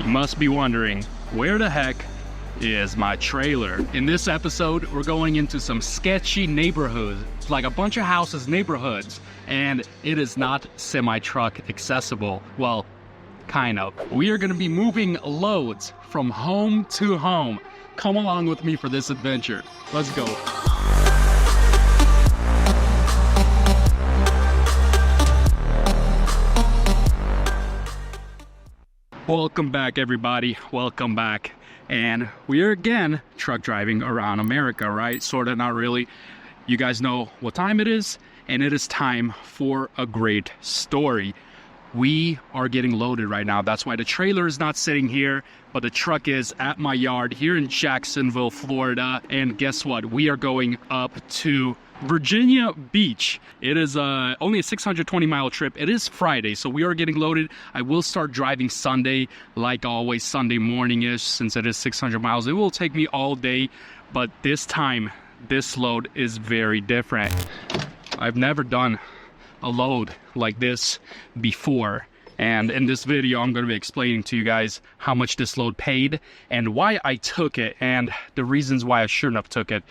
must be wondering, where the heck is my trailer? In this episode, we're going into some sketchy neighborhoods. It's like a bunch of houses, neighborhoods, and it is not semi-truck accessible. Well, kind of. We are gonna be moving loads from home to home. Come along with me for this adventure. Let's go. Welcome back, everybody. Welcome back. And we are again truck driving around America, right? Sort of, not really. You guys know what time it is, and it is time for a great story. We are getting loaded right now. That's why the trailer is not sitting here, but the truck is at my yard here in Jacksonville, Florida. And guess what? We are going up to Virginia Beach. It is only a 620-mile trip. It is Friday, so we are getting loaded. I will start driving Sunday, like always, Sunday morning-ish, since it is 600 miles. It will take me all day, but this time, this load is very different. I've never done a load like this before, and in this video I'm going to be explaining to you guys how much this load paid and why I took it and the reasons why I shouldn't have took it.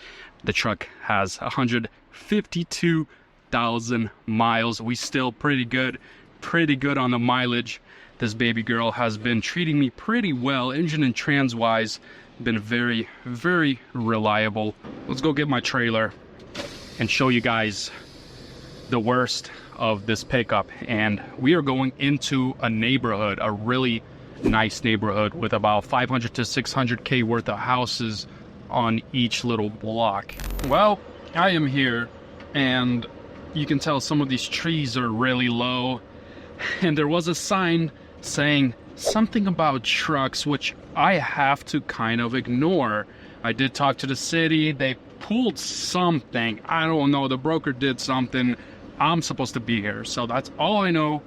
The truck has 152,000 miles. We still pretty good on the mileage. This baby girl has been treating me pretty well, engine and trans wise. Been very reliable. Let's go get my trailer and show you guys the worst of this pickup. And we are going into a neighborhood, a really nice neighborhood with about 500 to 600k worth of houses on each little block. Well, I am here, and you can tell some of these trees are really low, and there was a sign saying something about trucks, which I have to kind of ignore. I did talk to the city. They pulled something. I don't know. The broker did something. I'm supposed to be here, so that's all I know.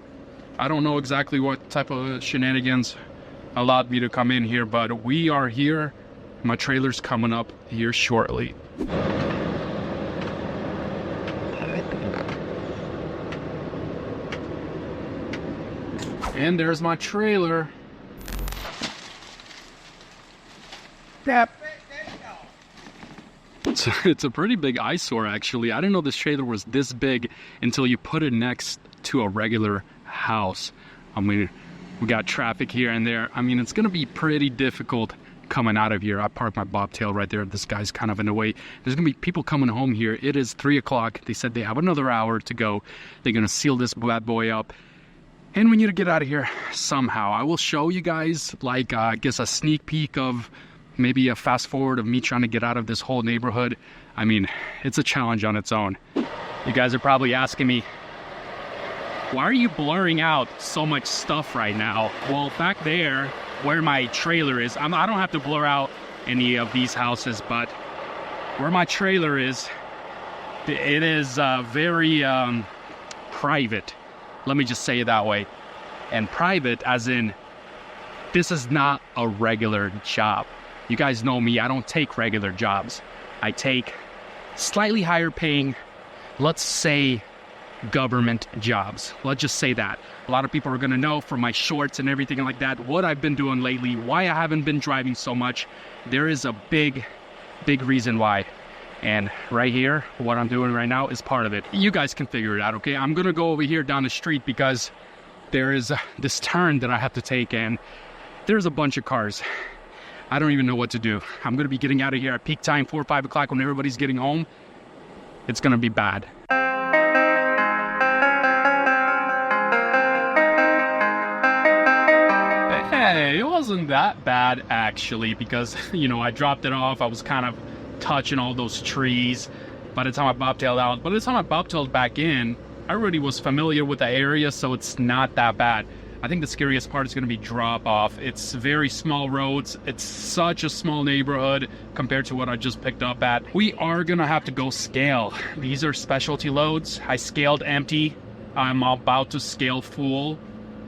I don't know exactly what type of shenanigans allowed me to come in here, but we are here. My trailer's coming up here shortly. And there's my trailer. Yep. It's a pretty big eyesore, actually. I didn't know this trailer was this big until you put it next to a regular house. I mean, we got traffic here and there. I mean, it's gonna be pretty difficult coming out of here. I parked my bobtail right there. This guy's kind of in the way. There's gonna be people coming home here. It is 3 o'clock. They said they have another hour to go. They're gonna seal this bad boy up, and we need to get out of here somehow. I will show you guys, like, I guess a sneak peek of maybe a fast forward of me trying to get out of this whole neighborhood. I mean, it's a challenge on its own. You guys are probably asking me, why are you blurring out so much stuff right now? Well, back there where my trailer is, I don't have to blur out any of these houses, but where my trailer is, it is very private. Let me just say it that way. And private as in, this is not a regular job. You guys know me, I don't take regular jobs. I take slightly higher paying, let's say, government jobs. Let's just say that. A lot of people are gonna know from my shorts and everything like that what I've been doing lately, why I haven't been driving so much. There is a big reason why. And right here, what I'm doing right now is part of it. You guys can figure it out, okay? I'm gonna go over here down the street because there is this turn that I have to take, and there's a bunch of cars. I don't even know what to do. I'm gonna be getting out of here at peak time, 4 or 5 o'clock, when everybody's getting home. It's gonna be bad. Hey, it wasn't that bad actually, because, you know, I dropped it off. I was kind of touching all those trees. By the time I bobtailed out, by the time I bobtailed back in, I already was familiar with the area, so it's not that bad. I think the scariest part is going to be drop off. It's very small roads. It's such a small neighborhood compared to what I just picked up at. We are going to have to go scale. These are specialty loads. I scaled empty. I'm about to scale full.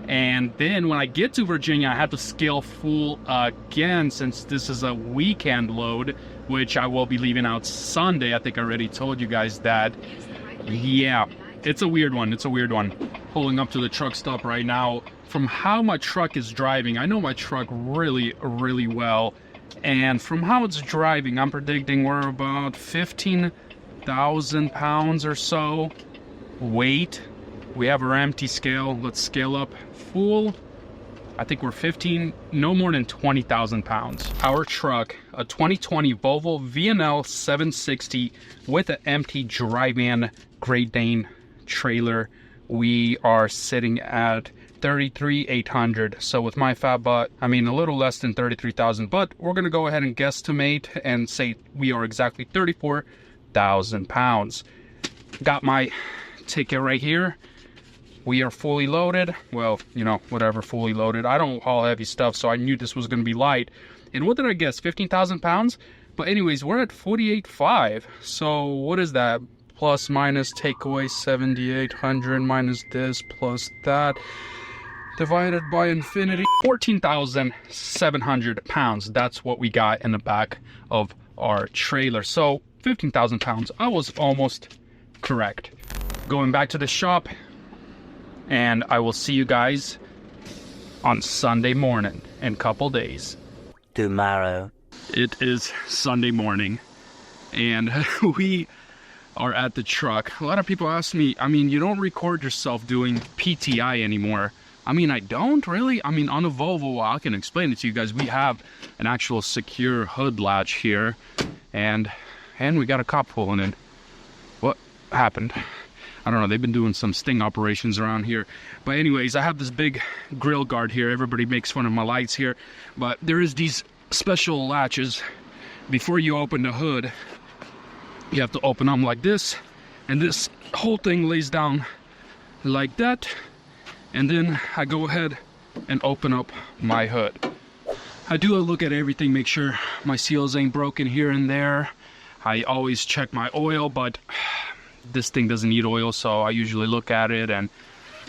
And then when I get to Virginia, I have to scale full again, since this is a weekend load, which I will be leaving out Sunday. I think I already told you guys that. Yeah. It's a weird one. It's a weird one. Pulling up to the truck stop right now. From how my truck is driving, I know my truck really, really well. And from how it's driving, I'm predicting we're about 15,000 pounds or so weight. We have our empty scale. Let's scale up full. I think we're 15, no more than 20,000 pounds. Our truck, a 2020 Volvo VNL 760 with an empty dry van Great Dane trailer. We are sitting at 33,800. So with my fat butt, I mean a little less than 33,000, but we're gonna go ahead and guesstimate and say we are exactly 34,000 pounds. Got my ticket right here. We are fully loaded. Well, you know, whatever, fully loaded. I don't haul heavy stuff, so I knew this was gonna be light. And what did I guess? 15,000 pounds? But anyways, we're at 48.5. So what is that? Plus minus take away 7,800 minus this plus that divided by infinity, 14,700 pounds. That's what we got in the back of our trailer. So 15,000 pounds. I was almost correct. Going back to the shop, and I will see you guys on Sunday morning in a couple days. Tomorrow. It is Sunday morning, and we are at the truck. A lot of people ask me, I mean, you don't record yourself doing PTI anymore. I mean, I don't really. I mean, on a Volvo, I can explain it to you guys. We have an actual secure hood latch here, and we got a cop pulling in. What happened? I don't know. They've been doing some sting operations around here. But anyways, I have this big grill guard here. Everybody makes fun of my lights here, but there is these special latches. Before you open the hood, you have to open them like this, and this whole thing lays down like that, and then I go ahead and open up my hood. I do a look at everything, make sure my seals ain't broken here and there. I always check my oil, but this thing doesn't need oil, so I usually look at it and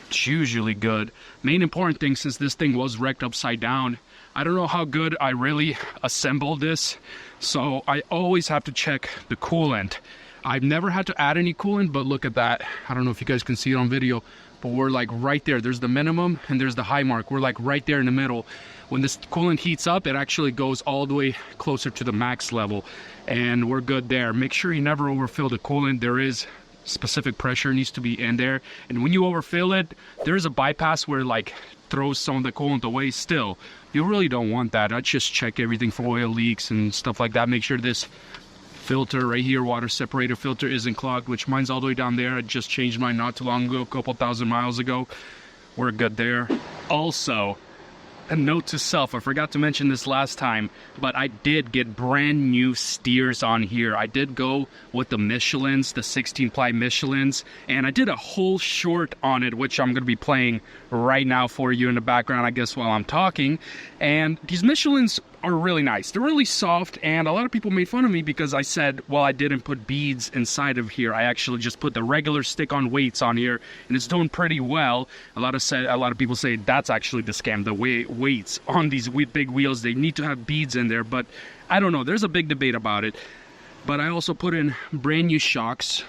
it's usually good. Main important thing, since this thing was wrecked upside down, I don't know how good I really assembled this, so I always have to check the coolant. I've never had to add any coolant, but look at that. I don't know if you guys can see it on video, but we're like right there. There's the minimum and there's the high mark. We're like right there in the middle. When this coolant heats up, it actually goes all the way closer to the max level, and we're good there. Make sure you never overfill the coolant. There is specific pressure needs to be in there, and when you overfill it, there's a bypass where like throws some of the coolant away. Still, you really don't want that. I just check everything for oil leaks and stuff like that. Make sure this filter right here, water separator filter, isn't clogged, which mine's all the way down there. I just changed mine not too long ago, a couple thousand miles ago. We're good there. Also, a note to self, I forgot to mention this last time, but I did get brand new steers on here. I did go with the Michelins, the 16-ply Michelins, and I did a whole short on it, which I'm going to be playing right now for you in the background, I guess, while I'm talking. And these Michelins are really nice. They're really soft, and a lot of people made fun of me because I said, well, I didn't put beads inside of here. I actually just put the regular stick-on weights on here, and it's doing pretty well. A lot of people say that's actually the scam. The weights on these big wheels, they need to have beads in there, but I don't know. There's a big debate about it. But I also put in brand new shocks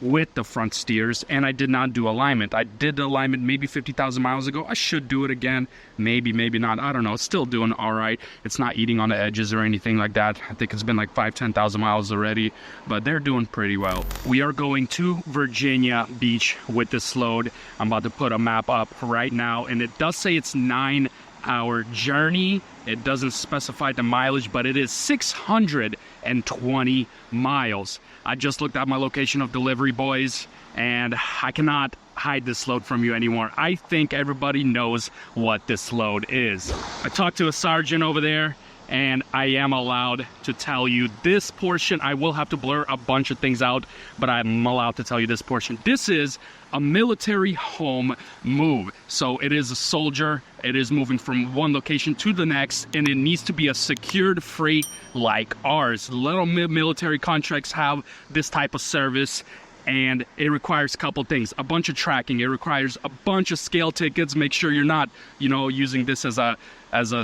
with the front steers, and I did not do alignment. I did the alignment maybe 50,000 miles ago. I should do it again. Maybe not. I don't know. It's still doing all right. It's not eating on the edges or anything like that. I think it's been like 10,000 miles already, but they're doing pretty well. We are going to Virginia Beach with this load. I'm about to put a map up right now, and it does say it's 9-hour journey. It doesn't specify the mileage, but it is 620 miles. I just looked at my location of delivery, boys, and I cannot hide this load from you anymore. I think everybody knows what this load is. I talked to a sergeant over there, and I am allowed to tell you this portion. I will have to blur a bunch of things out, but I'm allowed to tell you this portion. This is a military home move. So it is a soldier. It is moving from one location to the next, and it needs to be a secured freight like ours. Little military contracts have this type of service, and it requires a couple things. A bunch of tracking. It requires a bunch of scale tickets. Make sure you're not, using this as a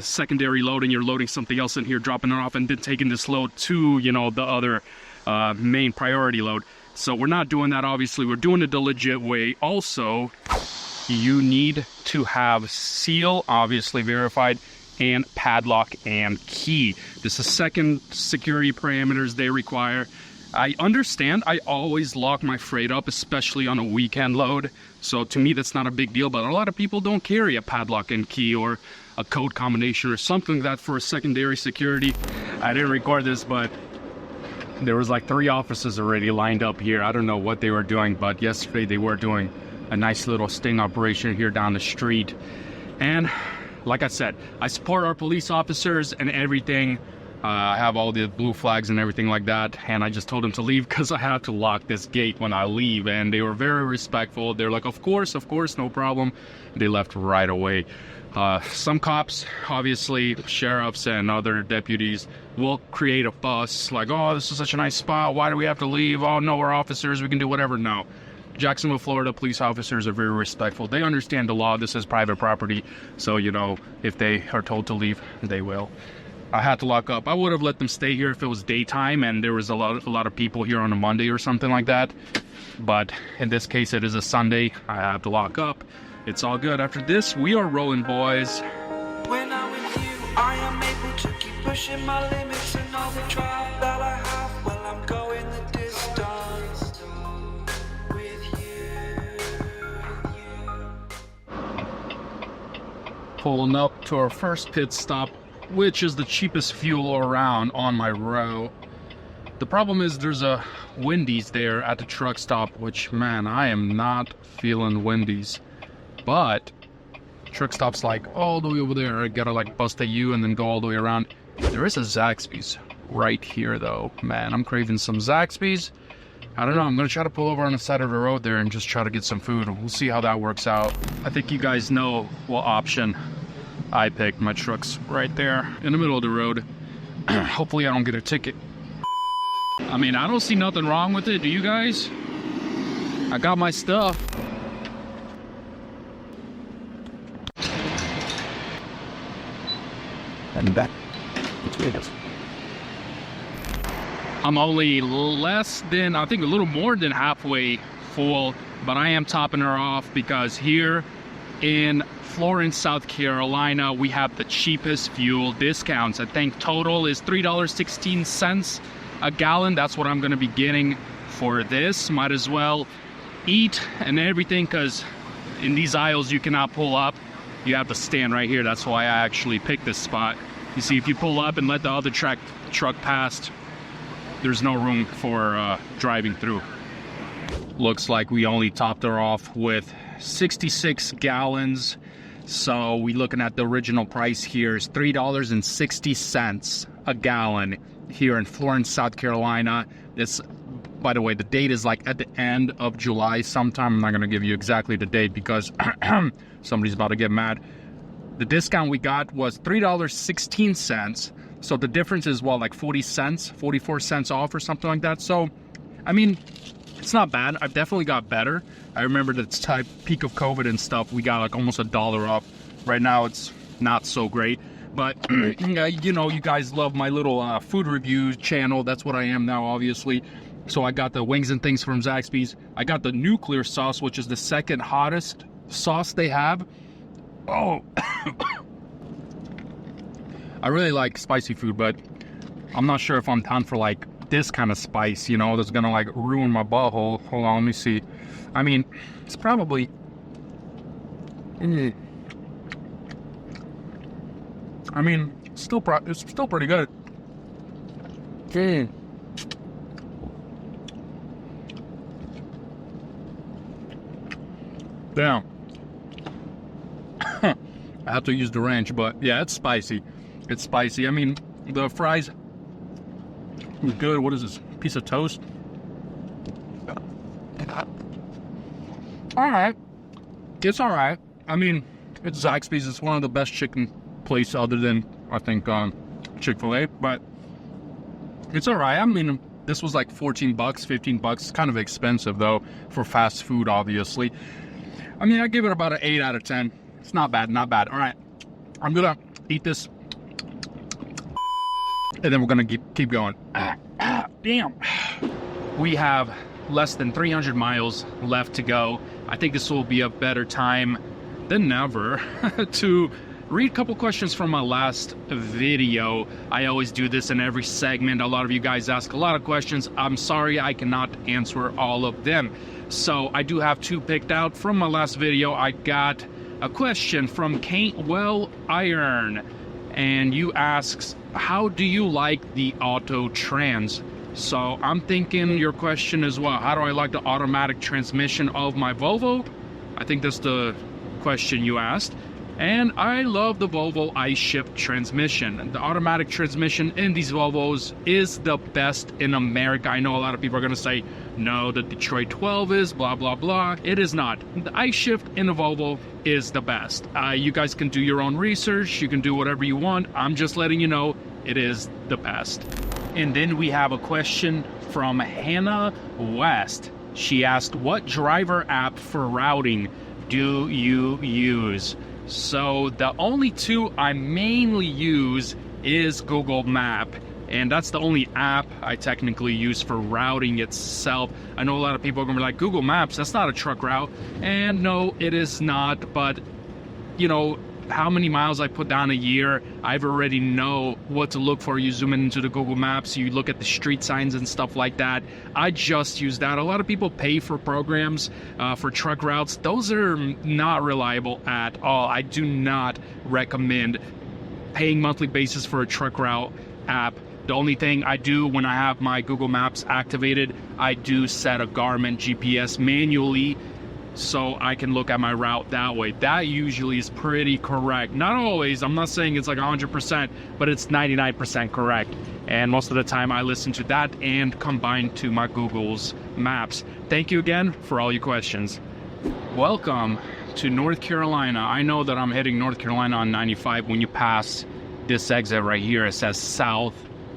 secondary load and you're loading something else in here, dropping it off, and then taking this load to, the other main priority load. So we're not doing that, obviously. We're doing it the legit way. Also, you need to have seal, obviously verified, and padlock and key. This is second security parameters they require. I understand I always lock my freight up, especially on a weekend load. So to me, that's not a big deal, but a lot of people don't carry a padlock and key or a code combination or something like that for a secondary security. I didn't record this, but there was like 3 officers already lined up here. I don't know what they were doing, but yesterday they were doing a nice little sting operation here down the street. And like I said, I support our police officers and everything. I have all the blue flags and everything like that, and I just told them to leave because I had to lock this gate when I leave, and they were very respectful. They're like, of course, no problem. They left right away. Some cops, obviously sheriffs and other deputies, will create a fuss like, oh, this is such a nice spot, why do we have to leave? Oh no, we're officers, we can do whatever. No, Jacksonville, Florida police officers are very respectful. They understand the law. This is private property, so you know, if they are told to leave, they will. I had to lock up. I would have let them stay here if it was daytime and there was a lot of people here on a Monday or something like that. But in this case, it is a Sunday. I have to lock up. It's all good. After this, we are rolling, boys. When I'm with you, I am able to keep pushing my limits, and all the drive that I have, well, I'm going the distance with you. Pulling up to our first pit stop, which is the cheapest fuel around on my route. The problem is there's a Wendy's there at the truck stop, which, man, I am not feeling Wendy's. But truck stop's like all the way over there. I gotta like bust a U and then go all the way around. There is a Zaxby's right here though. Man, I'm craving some Zaxby's. I don't know, I'm gonna try to pull over on the side of the road there and just try to get some food. We'll see how that works out. I think you guys know what option I picked. My truck's right there in the middle of the road. Hopefully I don't get a ticket. I mean, I don't see nothing wrong with it, do you guys? I got my stuff. And back between us. I'm only less than, I think a little more than halfway full, but I am topping her off because here in Florence, South Carolina, we have the cheapest fuel discounts. I think total is $3.16 a gallon. That's what I'm gonna be getting for this. Might as well eat and everything, because in these aisles you cannot pull up. You have to stand right here. That's why I actually picked this spot. You see, if you pull up and let the other truck past, there's no room for driving through. Looks like we only topped her off with 66 gallons. So we looking at the original price here is $3.60 a gallon here in Florence, South Carolina. This, by the way, the date is like at the end of July sometime. I'm not gonna give you exactly the date because somebody's about to get mad. The discount we got was $3.16. So the difference is what, like 40 cents, 44 cents off or something like that. So, I mean, it's not bad. I've definitely got better. I remember the peak of COVID and stuff, we got like almost $1 off. Right now it's not so great. But, you know, you guys love my little food review channel. That's what I am now, obviously. So I got the wings and things from Zaxby's. I got the nuclear sauce, which is the second hottest sauce they have. Oh, I really like spicy food, but I'm not sure if I'm down for like this kind of spice, you know, that's gonna like ruin my butthole. Hold on, let me see. I mean, it's probably... I mean, it's still pretty good. Damn. I have to use the ranch, but yeah, it's spicy. It's spicy. I mean, the fries are good. What is this? Piece of toast? Alright. It's alright. I mean, it's Zaxby's. It's one of the best chicken places other than, I think, Chick-fil-A, but it's alright. I mean, this was like 14 bucks, 15 bucks. It's kind of expensive, though, for fast food, obviously. I mean, I give it about an 8 out of 10. It's not bad, not bad. All right, I'm gonna eat this, and then we're gonna keep going. Damn. We have less than 300 miles left to go. I think this will be a better time than never to read a couple questions from my last video. I always do this in every segment. A lot of you guys ask a lot of questions. I'm sorry I cannot answer all of them. So I do have two picked out from my last video. I got a question from Caintwell Iron, and you asks, how do you like the auto trans? So I'm thinking your question is, well, how do I like the automatic transmission of my Volvo? I think that's the question you asked. And I love the Volvo I-Shift transmission. The automatic transmission in these Volvos is the best in America. I know a lot of people are going to say, no, the Detroit 12 is, blah, blah, blah. It is not. The I-Shift in a Volvo is the best. You guys can do your own research. You can do whatever you want. I'm just letting you know it is the best. And then we have a question from Hannah West. She asked, what driver app for routing do you use? So the only two I mainly use is Google Map, and that's the only app I technically use for routing itself. I know a lot of people are gonna be like, Google Maps, that's not a truck route. And no, it is not, but you know, how many miles I put down a year, I've already know what to look for. You zoom into the Google Maps, you look at the street signs and stuff like that. I just use that. A lot of people pay for programs for truck routes. Those are not reliable at all. I do not recommend paying monthly basis for a truck route app. The only thing I do when I have my Google Maps activated, I do set a Garmin GPS manually so I can look at my route that way. That usually is pretty correct. Not always, I'm not saying it's like 100%, but it's 99% correct. And most of the time I listen to that and combine to my Google's Maps. Thank you again for all your questions. Welcome to North Carolina. I know that I'm heading North Carolina on 95. When you pass this exit right here, it says south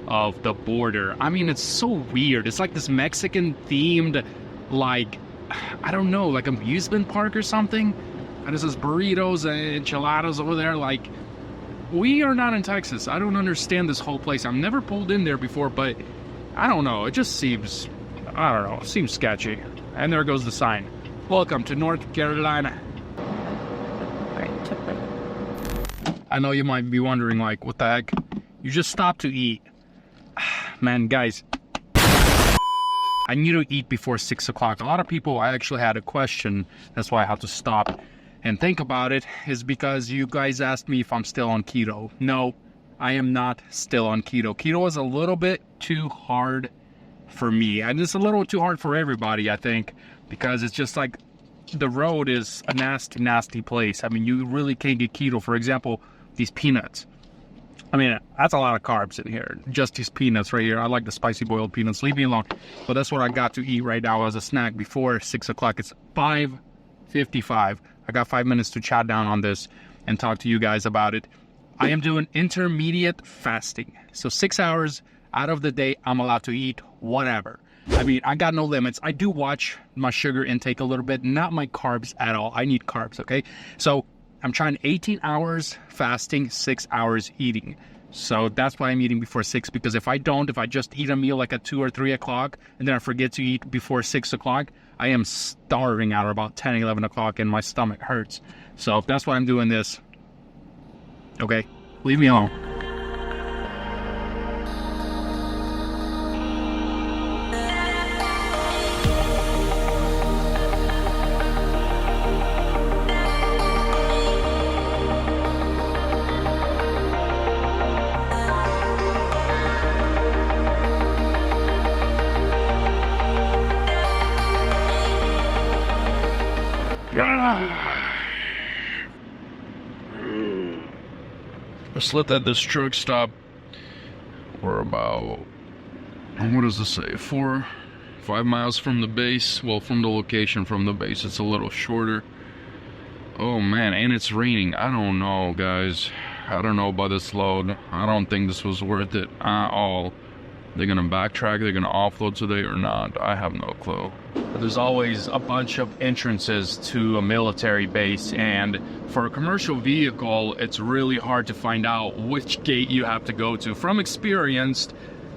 of the border. I mean, it's so weird. It's like this Mexican themed, like, I don't know, like amusement park or something. And it says burritos and enchiladas over there. Like, we are not in Texas. I don't understand this whole place. I've never pulled in there before, but I don't know. It just seems, I don't know, it seems sketchy. And there goes the sign. Welcome to North Carolina. I know you might be wondering, like, what the heck? You just stopped to eat. Man, guys, I need to eat before 6 o'clock. A lot of people, I actually had a question. That's why I had to stop and think about it, is because you guys asked me if I'm still on keto. No, I am not still on keto. Keto is a little bit too hard for me. And it's a little too hard for everybody, I think, because it's just like the road is a nasty, nasty place. I mean, you really can't get keto. For example, these peanuts. I mean, that's a lot of carbs in here. Just these peanuts right here. I like the spicy boiled peanuts. Leave me alone. But that's what I got to eat right now as a snack before 6 o'clock. It's 5:55. I got 5 minutes to chat down on this and talk to you guys about it. I am doing intermediate fasting. So 6 hours out of the day, I'm allowed to eat whatever. I mean, I got no limits. I do watch my sugar intake a little bit, not my carbs at all. I need carbs, okay? So I'm trying 18 hours fasting, 6 hours eating. So that's why I'm eating before 6, because if I just eat a meal like at 2 or 3 o'clock and then I forget to eat before 6 o'clock, I am starving out about 10, 11 o'clock and my stomach hurts. So that's why I'm doing this. Okay, leave me alone. I slept at this truck stop. We're about, what does this say, 5 miles from the base. Well, from the location from the base, it's a little shorter. Oh man, and it's raining. I don't know, guys. I don't know about this load. I don't think this was worth it at all. They're gonna backtrack, they're gonna offload today or not, I have no clue. There's always a bunch of entrances to a military base, and for a commercial vehicle, it's really hard to find out which gate you have to go to. From experience,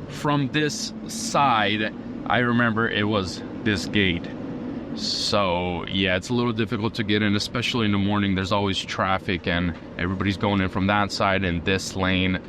from this side, I remember it was this gate. So yeah, it's a little difficult to get in, especially in the morning. There's always traffic and everybody's going in from that side and this lane.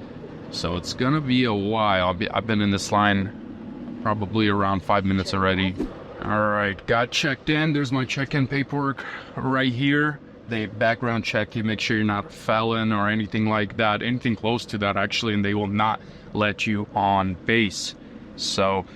So it's gonna be a while. I've been in this line probably around 5 minutes already. All right, got checked in. There's my check-in paperwork right here. They background check you, make sure you're not a felon or anything like that, anything close to that actually, and they will not let you on base. So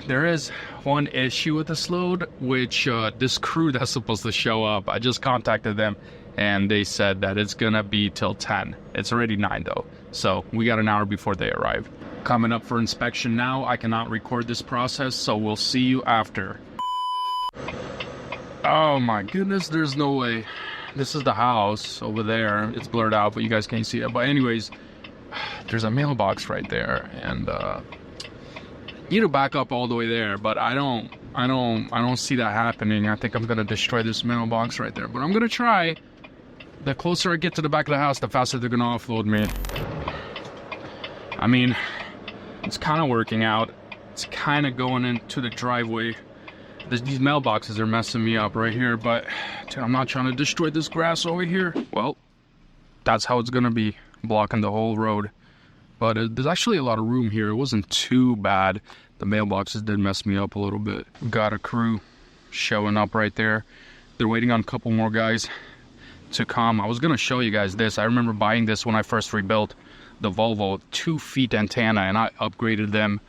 there is one issue with this load, which this crew that's supposed to show up, I just contacted them and they said that it's gonna be till 10. It's already 9 though, so we got an hour before they arrive. Coming up for inspection now. I cannot record this process, so we'll see you after. Oh my goodness, there's no way. This is the house over there. It's blurred out, but you guys can't see it. But anyways, there's a mailbox right there, and need to back up all the way there, but I don't see that happening. I think I'm gonna destroy this mailbox right there, but I'm gonna try. The closer I get to the back of the house, the faster they're gonna offload me. I mean, it's kind of working out. It's kind of going into the driveway. These mailboxes are messing me up right here, but dude, I'm not trying to destroy this grass over here. Well, that's how it's gonna be, blocking the whole road. But there's actually a lot of room here. It wasn't too bad. The mailboxes did mess me up a little bit. Got a crew showing up right there. They're waiting on a couple more guys to come. I was gonna show you guys this. I remember buying this when I first rebuilt the Volvo 2-foot antenna, and I upgraded them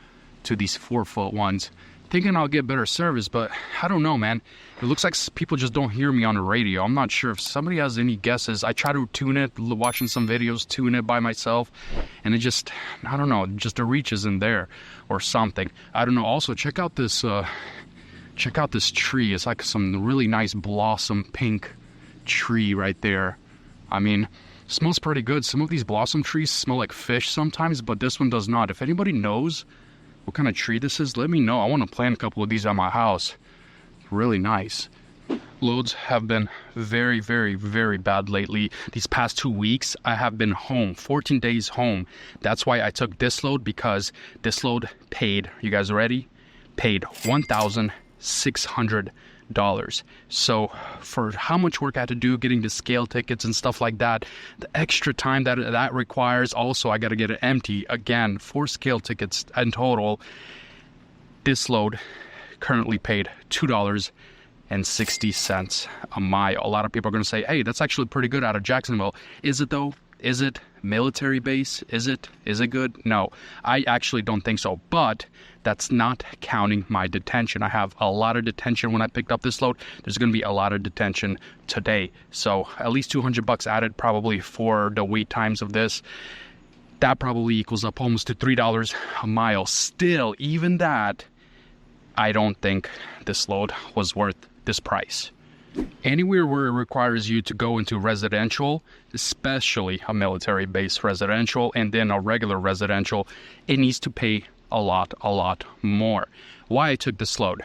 to these 4-foot ones, thinking I'll get better service, but I don't know, man. It looks like people just don't hear me on the radio. I'm not sure if somebody has any guesses. I try to tune it, watching some videos, tune it by myself, and it just, I don't know, just the reach isn't there or something. I don't know. Also, check out this tree. It's like some really nice blossom pink tree right there. I mean, smells pretty good. Some of these blossom trees smell like fish sometimes, but this one does not. If anybody knows what kind of tree this is, let me know. I want to plant a couple of these at my house. Really nice. Loads have been very, very, very bad lately. These past 2 weeks, I have been home, 14 days home. That's why I took this load, because this load paid, you guys ready? Paid $1,600. So for how much work I had to do getting the scale tickets and stuff like that, the extra time that requires, also I got to get it empty again, 4 scale tickets in total. This load currently paid $2.60 a mile. A lot of people are going to say, hey, that's actually pretty good out of Jacksonville. Is it though? Is it military base? Is it good? No, I actually don't think so. But that's not counting my detention. I have a lot of detention when I picked up this load. There's going to be a lot of detention today. So at least $200 added probably for the wait times of this. That probably equals up almost to $3 a mile. Still, even that, I don't think this load was worth this price. Anywhere where it requires you to go into residential, especially a military base residential and then a regular residential, it needs to pay a lot more. Why I took this load?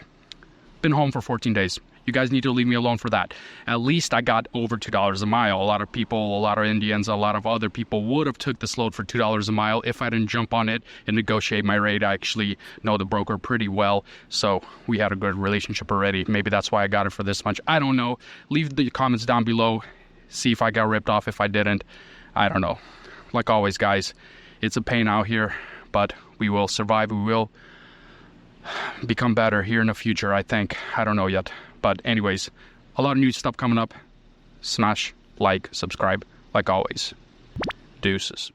Been home for 14 days. You guys need to leave me alone for that. At least I got over $2 a mile. A lot of people, a lot of Indians, a lot of other people would have took this load for $2 a mile if I didn't jump on it and negotiate my rate. I actually know the broker pretty well, so we had a good relationship already. Maybe that's why I got it for this much. I don't know. Leave the comments down below. See if I got ripped off, if I didn't. I don't know. Like always, guys, it's a pain out here, but we will survive. We will become better here in the future, I think. I don't know yet. But anyways, a lot of new stuff coming up. Smash, like, subscribe, like always. Deuces.